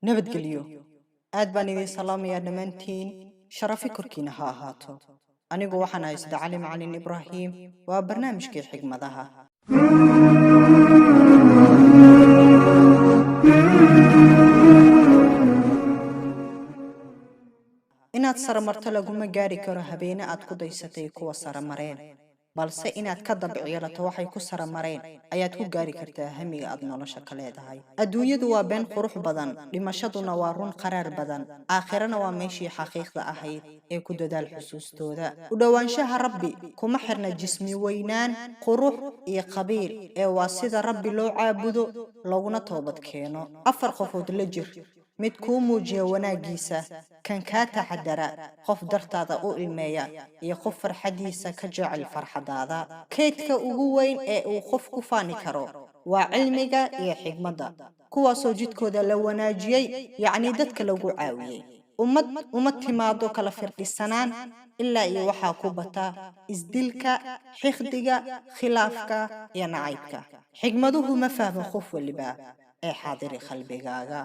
nabadgelyo aad baan idin salaamayaa dhammaantiin sharafi korkiina ha ahaato anigu waxaan haystaa cali macalin ibraahim waa barnaamijkii xigmadaha inaad saramarto laguma gaari karo habeene aad ku daysatay kuwa saramareen balse inaad ka dabciirato waxay ku saramareen ayaad ku gaari kartaa hamiga aad nolosha ka leedahay adduunyadu waa been qurux badan dhimashaduna waa run qaraar badan aakhirana waa meeshii xaqiiqda ahayd ee ku dadaal xusuustooda u dhawaanshaha rabbi kuma xirna jismi weynaan qurux iyo qabiil ee waa sida rabbi loo caabudo laguna toobad keeno afar qofood la jir mid kuu muujiya wanaagiisa kan kaa taxadara qof dartaada u ilmeeya iyo qof farxadiisa ka jecel farxadaada kaydka ugu weyn ee uu qof ku faani karo waa cilmiga iyo xigmadda kuwaasoo jidkooda la wanaajiyey yacni dadka lagu caawiyey ummad timaado kala firdhisanaan ilaa iyo waxaa ku bata isdilka xiqdiga khilaafka iyo nacaybka xigmaduhu ma fahmo qof waliba ee xaadiri qalbigaaga